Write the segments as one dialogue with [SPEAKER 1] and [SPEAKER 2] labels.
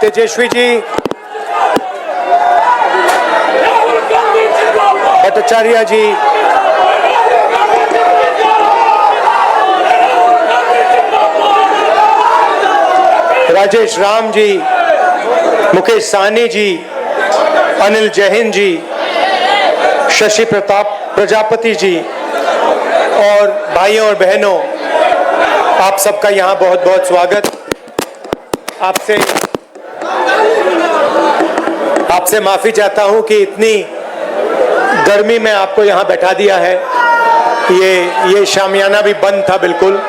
[SPEAKER 1] तेजस्वी जी, भट्टाचार्य जी, राजेश राम जी, मुकेश साहनी जी, अनिल जैन जी, शशि प्रजापति जी और भाइयों और बहनों, आप सबका यहाँ बहुत बहुत स्वागत। आपसे माफी चाहता हूँ कि इतनी गर्मी में आपको यहाँ बैठा दिया है। ये शामियाना भी बंद था बिल्कुल।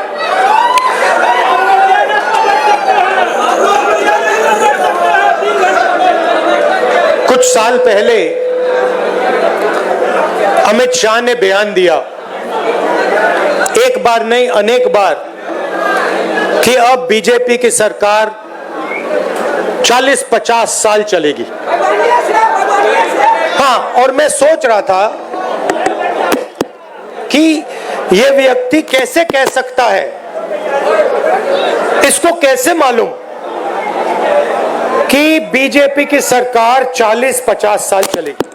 [SPEAKER 1] कुछ साल पहले अमित शाह ने बयान दिया, एक बार नहीं अनेक बार, कि अब बीजेपी की सरकार 40-50 साल चलेगी। हाँ, और मैं सोच रहा था कि यह व्यक्ति कैसे कह सकता है, इसको कैसे मालूम कि बीजेपी की सरकार 40-50 साल चलेगी।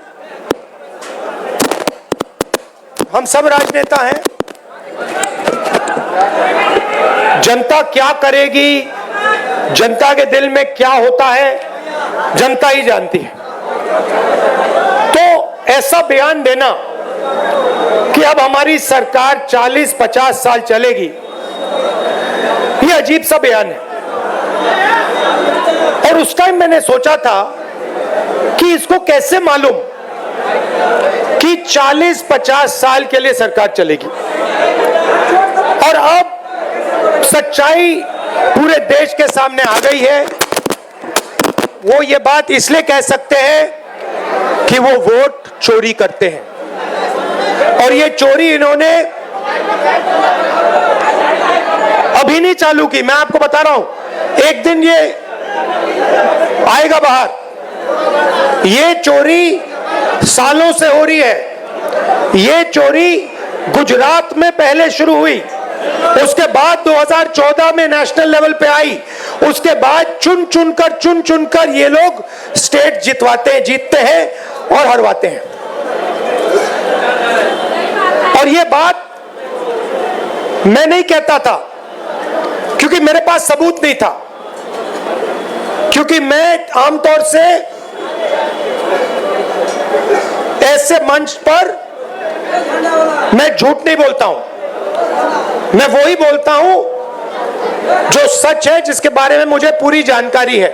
[SPEAKER 1] हम सब राजनेता हैं, जनता क्या करेगी, जनता के दिल में क्या होता है, जनता ही जानती है। तो ऐसा बयान देना कि अब हमारी सरकार 40-50 साल चलेगी, यह अजीब सा बयान है। और उस टाइम मैंने सोचा था कि इसको कैसे मालूम कि 40-50 साल के लिए सरकार चलेगी। और अब सच्चाई पूरे देश के सामने आ गई है। वो ये बात इसलिए कह सकते हैं कि वो वोट चोरी करते हैं, और ये चोरी इन्होंने अभी नहीं चालू की। मैं आपको बता रहा हूं, एक दिन ये आएगा बाहर। ये चोरी सालों से हो रही है। ये चोरी गुजरात में पहले शुरू हुई, उसके बाद 2014 में नेशनल लेवल पे आई, उसके बाद चुन चुनकर ये लोग स्टेट जीतते हैं और हरवाते हैं। और ये बात मैं नहीं कहता था क्योंकि मेरे पास सबूत नहीं था, क्योंकि मैं आमतौर से ऐसे मंच पर मैं झूठ नहीं बोलता हूं। मैं वही बोलता हूं जो सच है, जिसके बारे में मुझे पूरी जानकारी है।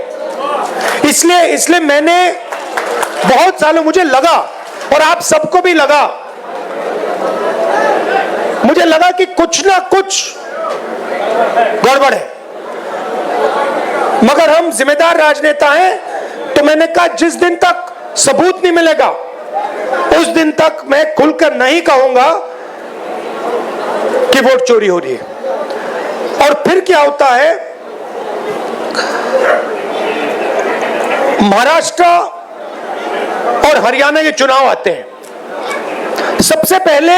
[SPEAKER 1] इसलिए मैंने बहुत सालों, मुझे लगा और आप सबको भी लगा, मुझे लगा कि कुछ ना कुछ गड़बड़ है। मगर हम जिम्मेदार राजनेता हैं, तो मैंने कहा जिस दिन तक सबूत नहीं मिलेगा उस दिन तक मैं खुलकर नहीं कहूंगा कि वोट चोरी हो रही है। और फिर क्या होता है, महाराष्ट्र और हरियाणा के चुनाव आते हैं, सबसे पहले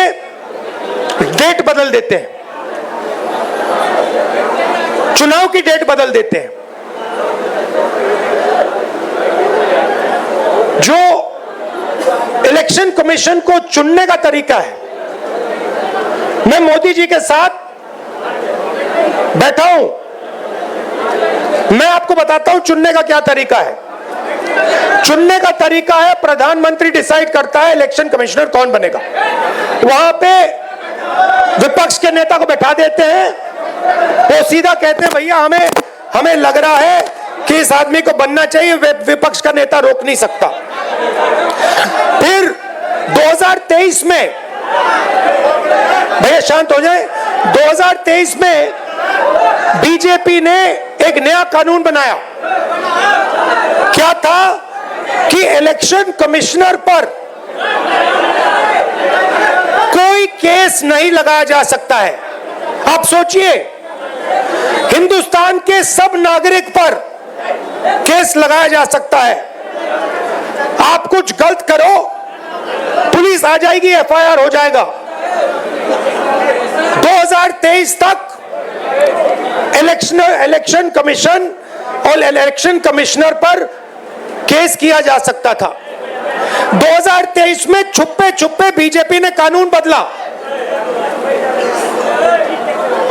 [SPEAKER 1] डेट बदल देते हैं, चुनाव की डेट बदल देते हैं। जो इलेक्शन कमीशन को चुनने का तरीका है, मैं मोदी जी के साथ बैठा हूं, मैं आपको बताता हूं चुनने का क्या तरीका है। चुनने का तरीका है, प्रधानमंत्री डिसाइड करता है इलेक्शन कमिश्नर कौन बनेगा। वहां पे विपक्ष के नेता को बैठा देते हैं, वो सीधा कहते हैं भैया हमें लग रहा है कि इस आदमी को बनना चाहिए, विपक्ष का नेता रोक नहीं सकता। फिर 2023 में, भैया शांत हो जाए, 2023 में बीजेपी ने एक नया कानून बनाया। क्या था कि इलेक्शन कमिश्नर पर कोई केस नहीं लगाया जा सकता है। आप सोचिए, हिंदुस्तान के सब नागरिक पर केस लगाया जा सकता है। आप कुछ गलत करो, पुलिस आ जाएगी, एफआईआर हो जाएगा। 2023 तक इलेक्शन कमीशन और इलेक्शन कमिश्नर पर केस किया जा सकता था। 2023 में छुपे छुपे बीजेपी ने कानून बदला।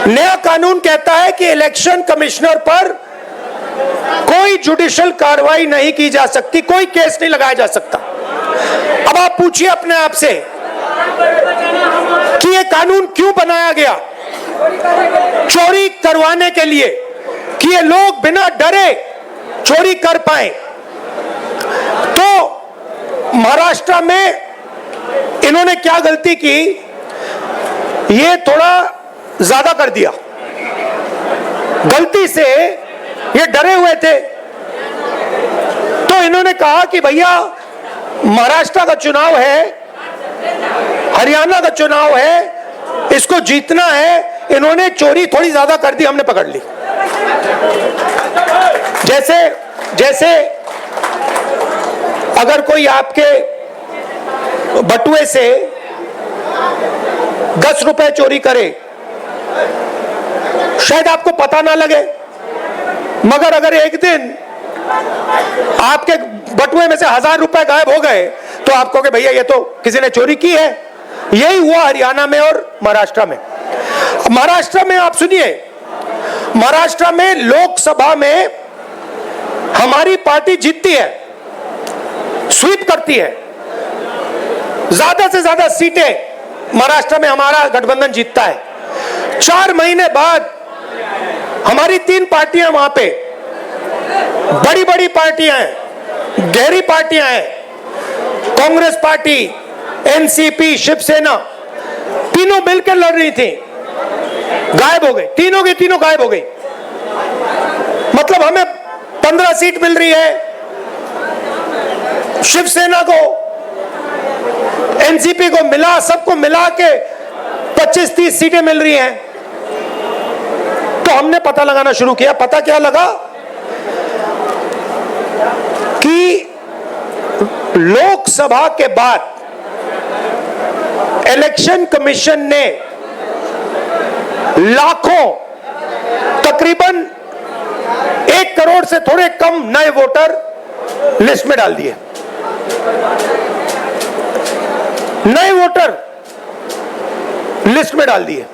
[SPEAKER 1] नया कानून कहता है कि इलेक्शन कमिश्नर पर कोई जुडिशियल कार्रवाई नहीं की जा सकती, कोई केस नहीं लगाया जा सकता। अब आप पूछिए अपने आप से कि यह कानून क्यों बनाया गया? चोरी करवाने के लिए, कि ये लोग बिना डरे चोरी कर पाए। तो महाराष्ट्र में इन्होंने क्या गलती की, ये थोड़ा ज्यादा कर दिया। गलती से ये डरे हुए थे, तो इन्होंने कहा कि भैया महाराष्ट्र का चुनाव है, हरियाणा का चुनाव है, इसको जीतना है। इन्होंने चोरी थोड़ी ज्यादा कर दी, हमने पकड़ ली। जैसे अगर कोई आपके बटुए से 10 रुपए चोरी करे, शायद आपको पता ना लगे, मगर अगर एक दिन आपके बटुए में से 1000 रुपए गायब हो गए तो आप कहोगे भैया ये तो किसी ने चोरी की है। यही हुआ हरियाणा में और महाराष्ट्र में। महाराष्ट्र में आप सुनिए, महाराष्ट्र में लोकसभा में हमारी पार्टी जीतती है, स्वीप करती है, ज्यादा से ज्यादा सीटें महाराष्ट्र में हमारा गठबंधन जीतता है। 4 महीने बाद हमारी 3 पार्टियां वहां पे, बड़ी बड़ी पार्टियां हैं, गहरी पार्टियां हैं, कांग्रेस पार्टी, एनसीपी, शिवसेना, तीनों मिलकर लड़ रही थी, गायब हो गई। तीनों की तीनों गायब हो गई। मतलब हमें 15 सीट मिल रही है, शिवसेना को, एनसीपी को मिला, सबको मिला के 25-30 सीटें मिल रही हैं। तो हमने पता लगाना शुरू किया। पता क्या लगा कि लोकसभा के बाद इलेक्शन कमीशन ने लाखों, तकरीबन 1 करोड़ से थोड़े कम नए वोटर लिस्ट में डाल दिए। नए वोटर लिस्ट में डाल दिए,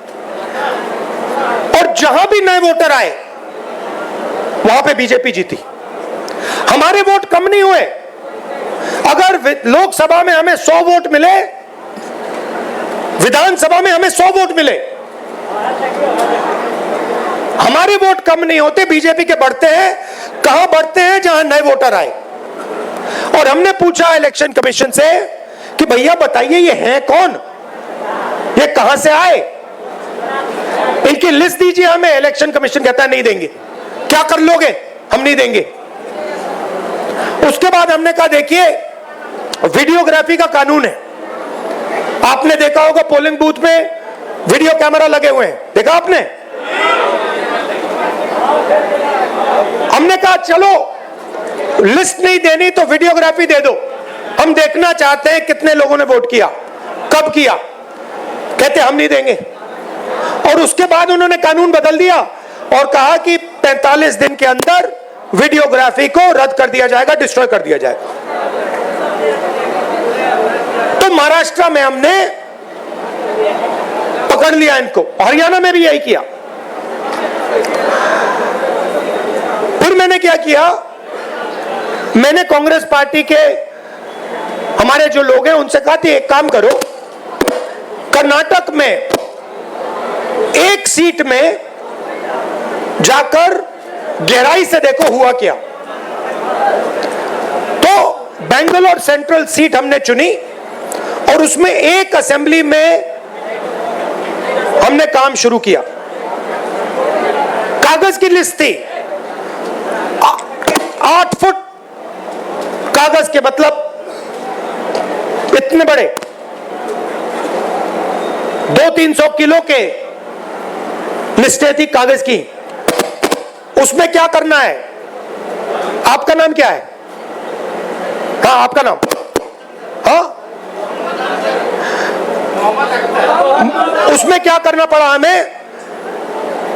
[SPEAKER 1] और जहां भी नए वोटर आए वहां पे बीजेपी जीती। हमारे वोट कम नहीं हुए। अगर लोकसभा में हमें 100 वोट मिले, विधानसभा में हमें 100 वोट मिले, हमारे वोट कम नहीं होते, बीजेपी के बढ़ते हैं। कहां बढ़ते हैं? जहां नए वोटर आए। और हमने पूछा इलेक्शन कमीशन से कि भैया बताइए ये हैं कौन, ये कहां से आए, इनकी लिस्ट दीजिए हमें। इलेक्शन कमीशन कहता है नहीं देंगे। क्या कर लोगे? हम नहीं देंगे। उसके बाद हमने कहा देखिए वीडियोग्राफी का कानून है, आपने देखा होगा पोलिंग बूथ में वीडियो कैमरा लगे हुए हैं, देखा आपने? हमने कहा चलो लिस्ट नहीं देनी तो वीडियोग्राफी दे दो, हम देखना चाहते हैं कितने लोगों ने वोट किया, कब किया। कहते हम नहीं देंगे। और उसके बाद उन्होंने कानून बदल दिया और कहा कि 45 दिन के अंदर वीडियोग्राफी को रद्द कर दिया जाएगा, डिस्ट्रॉय कर दिया जाएगा। तो महाराष्ट्र में हमने पकड़ लिया इनको, हरियाणा में भी यही किया। फिर मैंने क्या किया, मैंने कांग्रेस पार्टी के हमारे जो लोग हैं उनसे कहा कि एक काम करो, कर्नाटक में एक सीट में जाकर गहराई से देखो हुआ क्या। तो बेंगलोर सेंट्रल सीट हमने चुनी और उसमें एक असेंबली में हमने काम शुरू किया। कागज की लिस्ट थी, 8 फुट कागज के, मतलब इतने बड़े, 200-300 किलो के लिस्टें थी कागज की। उसमें क्या करना है? आपका नाम क्या है? हाँ आपका नाम? हाँ, उसमें क्या करना पड़ा हमें?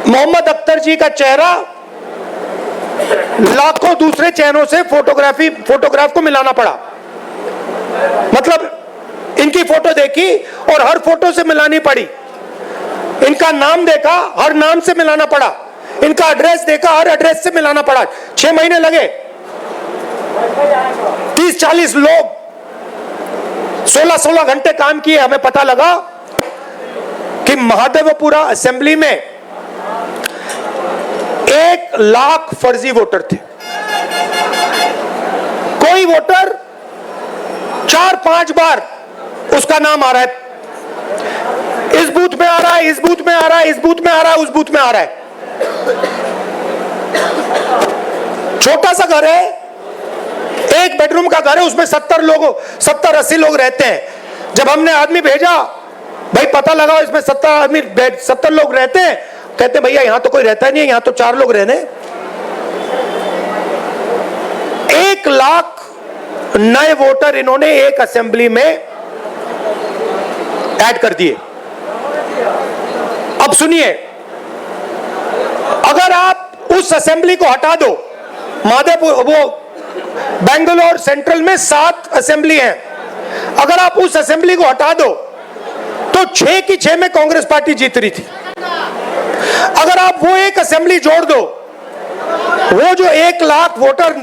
[SPEAKER 1] मोहम्मद अख्तर जी का चेहरा लाखों दूसरे चैनलों से फोटोग्राफ को मिलाना पड़ा। मतलब इनकी फोटो देखी और हर फोटो से मिलानी पड़ी, इनका नाम देखा, हर नाम से मिलाना पड़ा, इनका एड्रेस देखा, हर एड्रेस से मिलाना पड़ा। 6 महीने लगे। 30-40 लोग 16-16 घंटे काम किए। हमें पता लगा कि महादेवपुरा असेंबली में 1 लाख फर्जी वोटर थे। कोई वोटर 4-5 बार उसका नाम आ रहा है, इस बूथ में आ रहा है, इस बूथ में आ रहा है, इस बूथ में आ रहा है, उस बूथ में आ रहा है। छोटा सा घर है, 1 बेडरूम का घर है, उसमें 70-80 लोग रहते हैं। जब हमने आदमी भेजा, भाई पता लगाओ इसमें 70 लोग रहते हैं, कहते भैया यहां तो कोई रहता नहीं है, यहां तो 4 लोग रहने। 1 लाख नए वोटर इन्होंने एक असेंबली में ऐड कर दिए। अब सुनिए, अगर आप उस असेंबली को हटा दो, माधेपुर वो बेंगलोर सेंट्रल में 7 असेंबली हैं, अगर आप उस असेंबली को हटा दो तो 6 की 6 में कांग्रेस पार्टी जीत रही थी। अगर आप वो एक असेंबली जोड़ दो, वो जो 1 लाख वोटर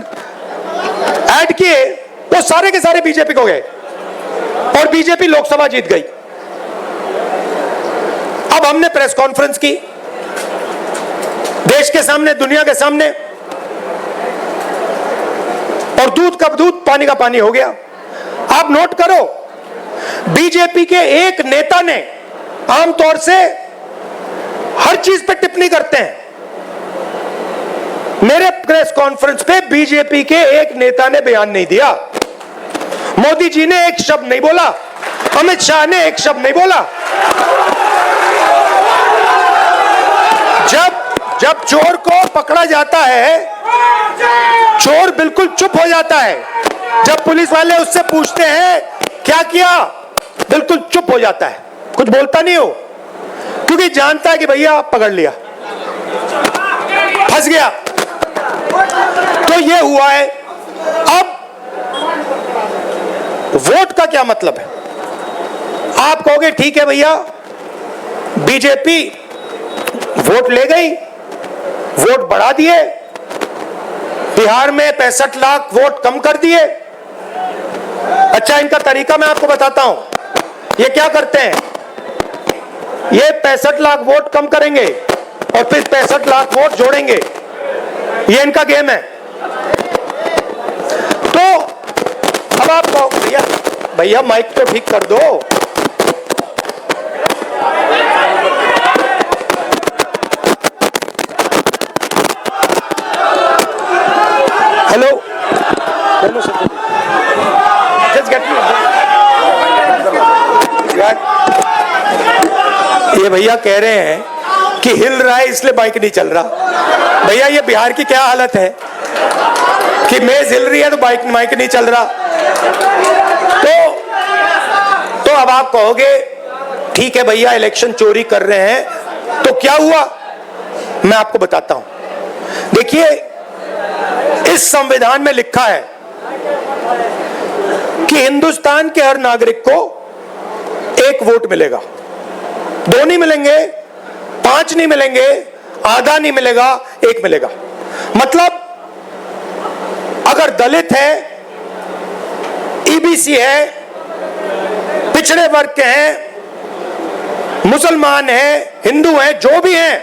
[SPEAKER 1] ऐड किए वो सारे के सारे बीजेपी को गए और बीजेपी लोकसभा जीत गई। अब हमने प्रेस कॉन्फ्रेंस की, देश के सामने, दुनिया के सामने, और दूध का दूध पानी का पानी हो गया। आप नोट करो, बीजेपी के एक नेता ने, आमतौर से हर चीज पे टिप्पणी करते हैं, मेरे प्रेस कॉन्फ्रेंस पे बीजेपी के एक नेता ने बयान नहीं दिया। मोदी जी ने एक शब्द नहीं बोला, अमित शाह ने एक शब्द नहीं बोला। जब चोर को पकड़ा जाता है, चोर बिल्कुल चुप हो जाता है। जब पुलिस वाले उससे पूछते हैं क्या किया, बिल्कुल चुप हो जाता है, कुछ बोलता नहीं हो, क्योंकि जानता है कि भैया पकड़ लिया, फंस गया। तो ये हुआ है। अब वोट का क्या मतलब है? आप कहोगे ठीक है भैया, बीजेपी वोट ले गई, वोट बढ़ा दिए, बिहार में 65 लाख वोट कम कर दिए। अच्छा, इनका तरीका मैं आपको बताता हूं। ये क्या करते हैं, ये 65 लाख वोट कम करेंगे और फिर 65 लाख वोट जोड़ेंगे। ये इनका गेम है। तो अब आप कहो भैया माइक तो ठीक कर दो। हेलो, जस्ट गेट ये भैया कह रहे हैं कि हिल रहा है इसलिए बाइक नहीं चल रहा। भैया ये बिहार की क्या हालत है कि मेज हिल रही है तो माइक नहीं चल रहा। तो अब आप कहोगे ठीक है भैया, इलेक्शन चोरी कर रहे हैं, तो क्या हुआ मैं आपको बताता हूं। देखिए, इस संविधान में लिखा है कि हिंदुस्तान के हर नागरिक को 1 वोट मिलेगा। 2 नहीं मिलेंगे, 5 नहीं मिलेंगे, आधा नहीं मिलेगा, 1 मिलेगा। मतलब अगर दलित है, ईबीसी है, पिछड़े वर्ग के हैं, मुसलमान हैं, हिंदू हैं, जो भी हैं,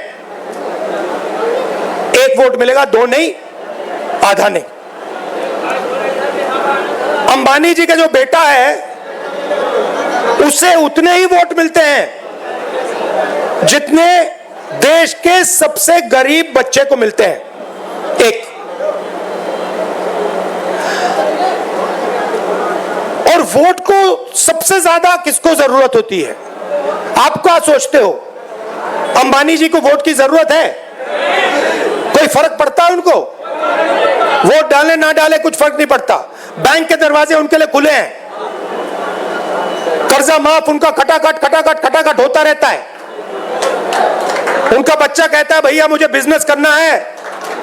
[SPEAKER 1] 1 वोट मिलेगा, 2 नहीं, आधा नहीं। अंबानी जी का जो बेटा है उसे उतने ही वोट मिलते हैं जितने देश के सबसे गरीब बच्चे को मिलते हैं। 1। और वोट को सबसे ज्यादा किसको जरूरत होती है? आप क्या सोचते हो, अंबानी जी को वोट की जरूरत है? कोई फर्क पड़ता है उनको? वोट डाले ना डाले कुछ फर्क नहीं पड़ता। बैंक के दरवाजे उनके लिए खुले हैं, कर्जा माफ उनका खटाखट होता रहता है। उनका बच्चा कहता है भैया मुझे बिजनेस करना है,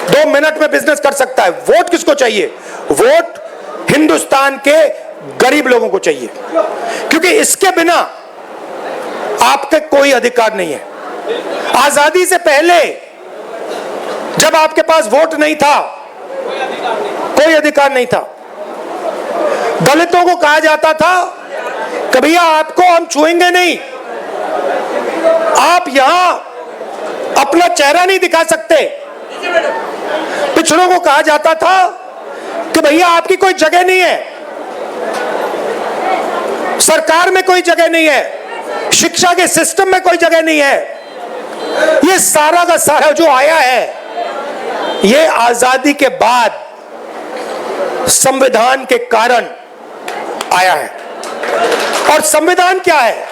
[SPEAKER 1] 2 मिनट में बिजनेस कर सकता है। वोट किसको चाहिए? वोट हिंदुस्तान के गरीब लोगों को चाहिए, क्योंकि इसके बिना आपके कोई अधिकार नहीं है। आजादी से पहले जब आपके पास वोट नहीं था, कोई अधिकार नहीं था। दलितों को कहा जाता था कि भैया आपको हम छुएंगे नहीं, आप यहां अपना चेहरा नहीं दिखा सकते। पिछड़ों को कहा जाता था कि भैया आपकी कोई जगह नहीं है, सरकार में कोई जगह नहीं है, शिक्षा के सिस्टम में कोई जगह नहीं है। ये सारा का सारा जो आया है, ये आजादी के बाद संविधान के कारण आया है। और संविधान क्या है?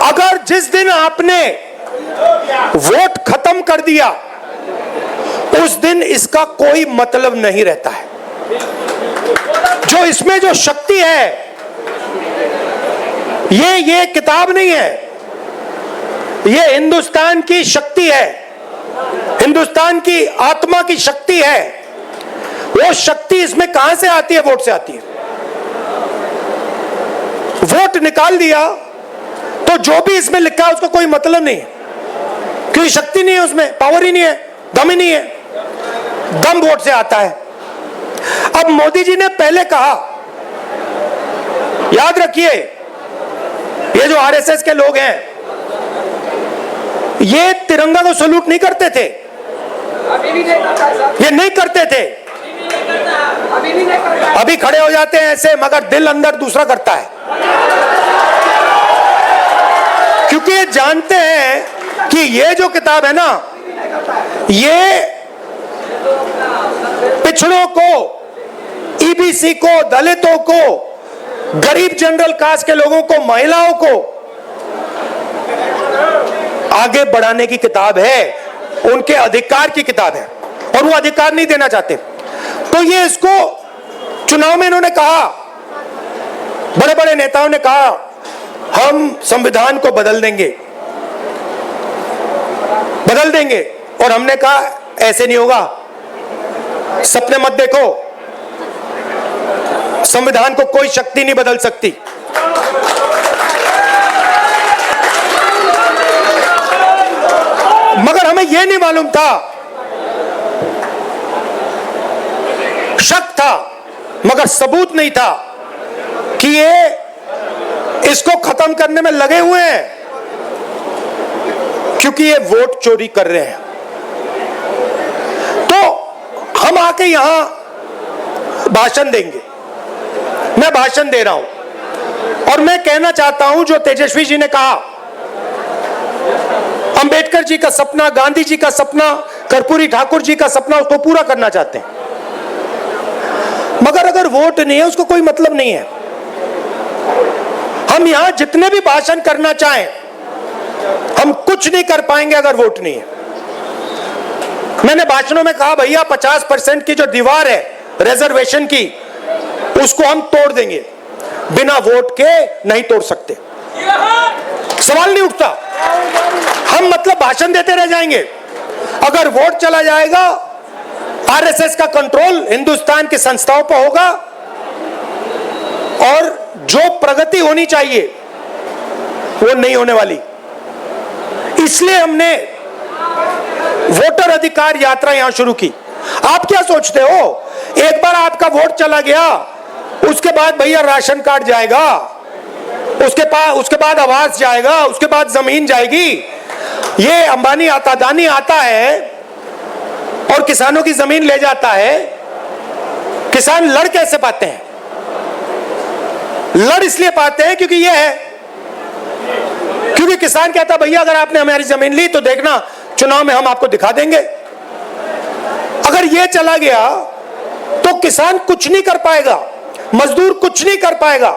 [SPEAKER 1] अगर जिस दिन आपने वोट खत्म कर दिया, उस दिन इसका कोई मतलब नहीं रहता है। जो इसमें जो शक्ति है, ये किताब नहीं है, ये हिंदुस्तान की शक्ति है, हिंदुस्तान की आत्मा की शक्ति है। वो शक्ति इसमें कहां से आती है? वोट से आती है। वोट निकाल दिया तो जो भी इसमें लिखा है उसका कोई मतलब नहीं है, क्योंकि शक्ति नहीं है उसमें, पावर ही नहीं है, दम ही नहीं है। दम वोट से आता है। अब मोदी जी ने पहले कहा, याद रखिए, ये जो आरएसएस के लोग हैं, ये तिरंगा को सलूट नहीं करते थे, ये नहीं करते थे। अभी खड़े हो जाते हैं ऐसे, मगर दिल अंदर दूसरा करता है, क्योंकि ये जानते हैं कि ये जो किताब है ना, ये पिछड़ों को, ईबीसी को, दलितों को, गरीब जनरल कास्ट के लोगों को, महिलाओं को आगे बढ़ाने की किताब है, उनके अधिकार की किताब है, और वो अधिकार नहीं देना चाहते। तो ये इसको चुनाव में इन्होंने कहा, बड़े बड़े नेताओं ने कहा हम संविधान को बदल देंगे, बदल देंगे, और हमने कहा ऐसे नहीं होगा, सपने मत देखो, संविधान को कोई शक्ति नहीं बदल सकती। मगर हमें यह नहीं मालूम था, शक था, मगर सबूत नहीं था कि ये इसको खत्म करने में लगे हुए हैं, क्योंकि ये वोट चोरी कर रहे हैं। तो हम आके यहां भाषण देंगे, मैं भाषण दे रहा हूं, और मैं कहना चाहता हूं जो तेजस्वी जी ने कहा, अंबेडकर जी का सपना, गांधी जी का सपना, कर्पूरी ठाकुर जी का सपना, उसको पूरा करना चाहते हैं। मगर अगर वोट नहीं है, उसको कोई मतलब नहीं है। हम यहां जितने भी भाषण करना चाहें, हम कुछ नहीं कर पाएंगे अगर वोट नहीं है। मैंने भाषणों में कहा, भैया 50% की जो दीवार है रिजर्वेशन की, उसको हम तोड़ देंगे, बिना वोट के नहीं तोड़ सकते, सवाल नहीं उठता। हम मतलब भाषण देते रह जाएंगे। अगर वोट चला जाएगा, आरएसएस का कंट्रोल हिंदुस्तान की संस्थाओं पर होगा, और जो प्रगति होनी चाहिए वो नहीं होने वाली। इसलिए हमने वोटर अधिकार यात्रा यहां शुरू की। आप क्या सोचते हो, एक बार आपका वोट चला गया, उसके बाद भैया राशन कार्ड जाएगा, उसके बाद आवास जाएगा, उसके बाद जमीन जाएगी। ये अंबानी आता, अदानी आता है और किसानों की जमीन ले जाता है। किसान लड़ कैसे पाते हैं? लड़ इसलिए पाते हैं क्योंकि ये है, क्योंकि किसान कहता भैया अगर आपने हमारी जमीन ली तो देखना चुनाव में हम आपको दिखा देंगे। अगर ये चला गया तो किसान कुछ नहीं कर पाएगा, मजदूर कुछ नहीं कर पाएगा,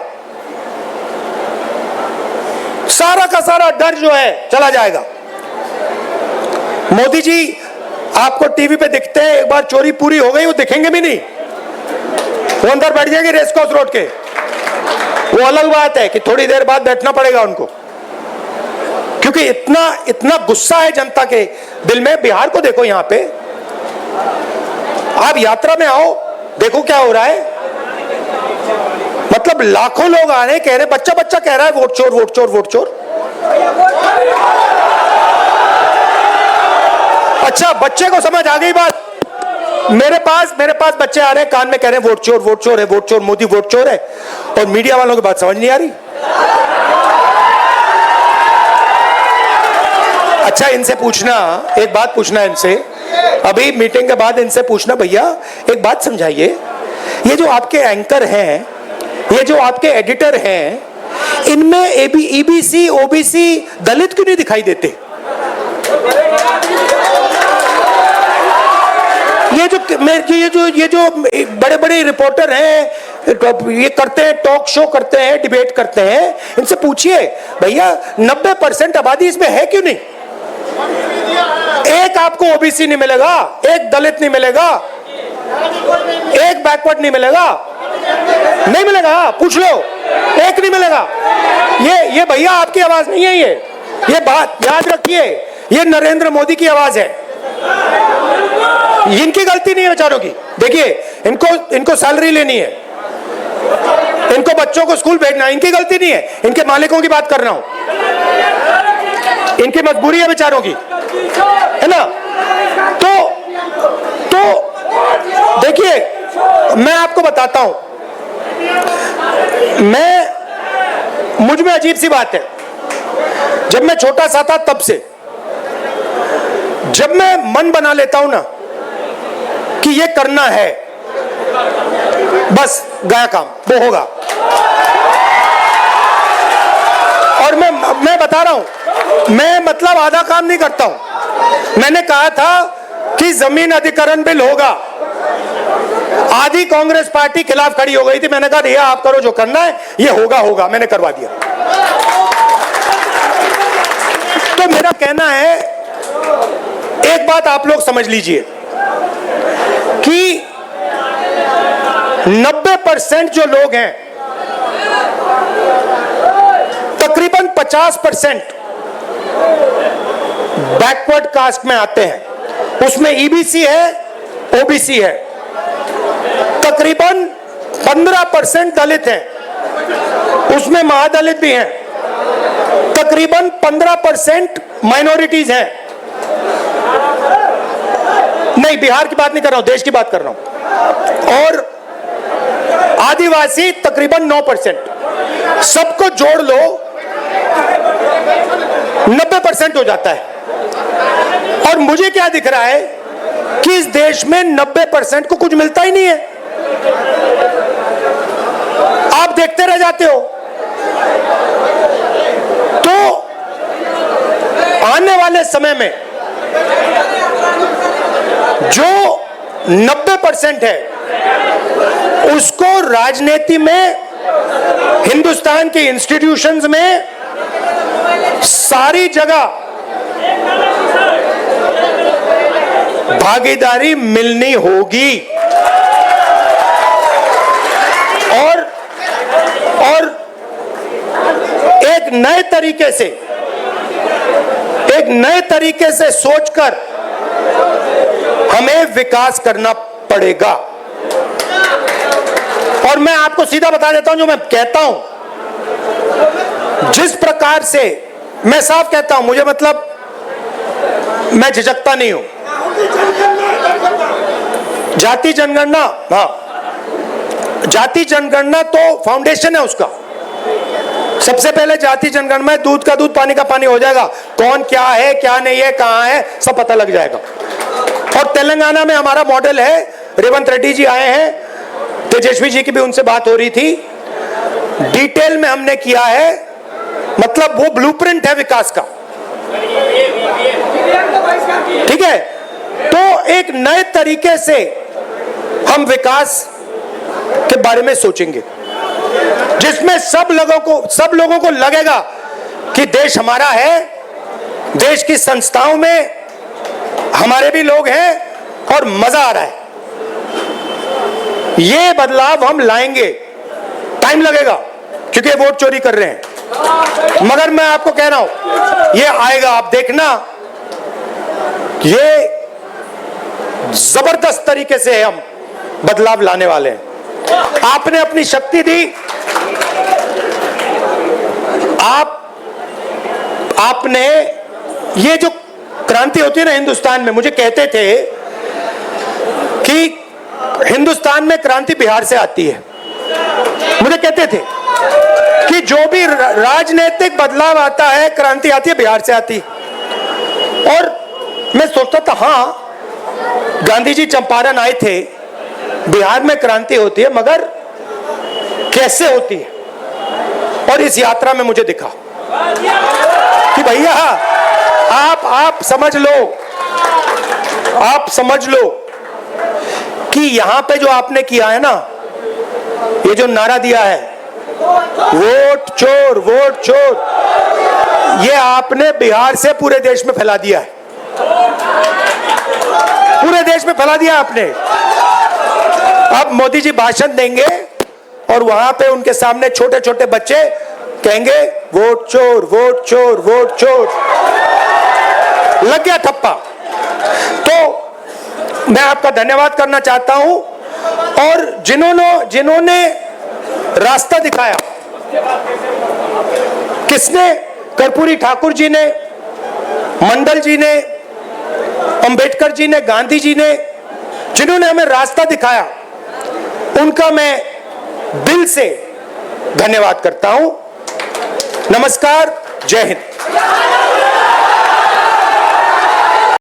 [SPEAKER 1] सारा का सारा डर जो है चला जाएगा। मोदी जी आपको टीवी पे दिखते हैं, एक बार चोरी पूरी हो गई वो दिखेंगे भी नहीं, वो अंदर बैठ जाएंगे रेसकोर्स रोड के। वो अलग बात है कि थोड़ी देर बाद बैठना पड़ेगा उनको, क्योंकि इतना गुस्सा है जनता के दिल में। बिहार को देखो, यहां पे आप यात्रा में आओ, देखो क्या हो रहा है। मतलब लाखों लोग आ रहे हैं, कह रहे, बच्चा बच्चा कह रहा है वोट चोर वोट चोर वोट चोर। अच्छा, बच्चे को समझ आ गई बात। मेरे पास बच्चे आ रहे हैं, कान में कह रहे हैं वोट चोर है, वोट चोर, मोदी वोट चोर है, और मीडिया वालों की बात समझ नहीं आ रही। अच्छा, इनसे पूछना, एक बात पूछना इनसे, अभी मीटिंग के बाद इनसे पूछना, भैया एक बात समझाइए, ये जो आपके एंकर हैं, ये जो आपके एडिटर हैं, इनमें ईबीसी ओबीसी दलित क्यों नहीं दिखाई देते? ये जो बड़े बड़े रिपोर्टर हैं, ये करते हैं, टॉक शो करते हैं, डिबेट करते हैं, इनसे पूछिए भैया 90% आबादी इसमें है क्यों नहीं? एक आपको ओबीसी नहीं मिलेगा, एक दलित नहीं मिलेगा, एक बैकवर्ड नहीं मिलेगा, नहीं मिलेगा, पूछ लो, एक नहीं मिलेगा। ये भैया आपकी आवाज नहीं है, ये बात याद रखिए, ये नरेंद्र मोदी की आवाज है। इनकी गलती नहीं है बेचारों की। देखिए, इनको सैलरी लेनी है, इनको बच्चों को स्कूल भेजना, इनकी गलती नहीं है, इनके मालिकों की बात कर रहा हूं, इनकी मजबूरी है बेचारों की, है ना। तो देखिए, मैं आपको बताता हूं, मुझ में अजीब सी बात है, जब मैं छोटा सा था तब से, जब मैं मन बना लेता हूं ना कि ये करना है, बस गया काम, वो होगा। और मैं बता रहा हूं, मैं मतलब आधा काम नहीं करता हूं। मैंने कहा था कि जमीन अधिग्रहण बिल होगा, आधी कांग्रेस पार्टी खिलाफ खड़ी हो गई थी, मैंने कहा भैया आप करो जो करना है, ये होगा, मैंने करवा दिया। तो मेरा कहना है, एक बात आप लोग समझ लीजिए कि 90% जो लोग हैं, तकरीबन 50% बैकवर्ड कास्ट में आते हैं, उसमें ईबीसी है, ओबीसी है, तकरीबन 15% दलित हैं, उसमें महादलित भी हैं, तकरीबन 15% माइनॉरिटीज हैं। नहीं, बिहार की बात नहीं कर रहा हूं, देश की बात कर रहा हूं। और आदिवासी तकरीबन 9%, सबको जोड़ लो 90% हो जाता है। और मुझे क्या दिख रहा है कि इस देश में 90% को कुछ मिलता ही नहीं है, आप देखते रह जाते हो। तो आने वाले समय में जो 90% है, उसको राजनीति में, हिंदुस्तान के इंस्टीट्यूशंस में, सारी जगह भागीदारी मिलनी होगी। और एक नए तरीके से सोचकर हमें विकास करना पड़ेगा। और मैं आपको सीधा बता देता हूं, जो मैं कहता हूं, जिस प्रकार से मैं साफ कहता हूं, मुझे मतलब मैं झिझकता नहीं हूं। जाति जनगणना, हाँ, जाति जनगणना तो फाउंडेशन है उसका। सबसे पहले जाति जनगणना में दूध का दूध पानी का पानी हो जाएगा, कौन क्या है क्या नहीं है कहां है सब पता लग जाएगा। और तेलंगाना में हमारा मॉडल है, रेवंत रेड्डी जी आए हैं, तेजस्वी जी की भी उनसे बात हो रही थी, डिटेल में हमने किया है, मतलब वो ब्लूप्रिंट है विकास का, ठीक है। तो एक नए तरीके से हम विकास के बारे में सोचेंगे, जिसमें सब लोगों को लगेगा कि देश हमारा है, देश की संस्थाओं में हमारे भी लोग हैं और मजा आ रहा है। ये बदलाव हम लाएंगे, टाइम लगेगा क्योंकि वोट चोरी कर रहे हैं, मगर मैं आपको कह रहा हूं ये आएगा। आप देखना, ये जबरदस्त तरीके से हम बदलाव लाने वाले हैं। आपने अपनी शक्ति दी, आपने ये जो क्रांति होती है ना हिंदुस्तान में, मुझे कहते थे कि हिंदुस्तान में क्रांति बिहार से आती है। मुझे कहते थे कि जो भी राजनीतिक बदलाव आता है, क्रांति आती है बिहार से आती। और मैं सोचता था हाँ, गांधी जी चंपारण आए थे, बिहार में क्रांति होती है, मगर कैसे होती है? और इस यात्रा में मुझे दिखा कि भैया आप समझ लो कि यहां पे जो आपने किया है ना, ये जो नारा दिया है वोट चोर वोट चोर, ये आपने बिहार से पूरे देश में फैला दिया है। पूरे देश में फैला दिया आपने। अब मोदी जी भाषण देंगे और वहां पे उनके सामने छोटे छोटे बच्चे कहेंगे वोट चोर वोट चोर वोट चोर। लग गया ठप्पा। तो मैं आपका धन्यवाद करना चाहता हूं, और जिन्होंने रास्ता दिखाया, किसने? कर्पूरी ठाकुर जी ने, मंडल जी ने, अंबेडकर जी ने, गांधी जी ने, जिन्होंने हमें रास्ता दिखाया, उनका मैं दिल से धन्यवाद करता हूं। नमस्कार, जय हिंद।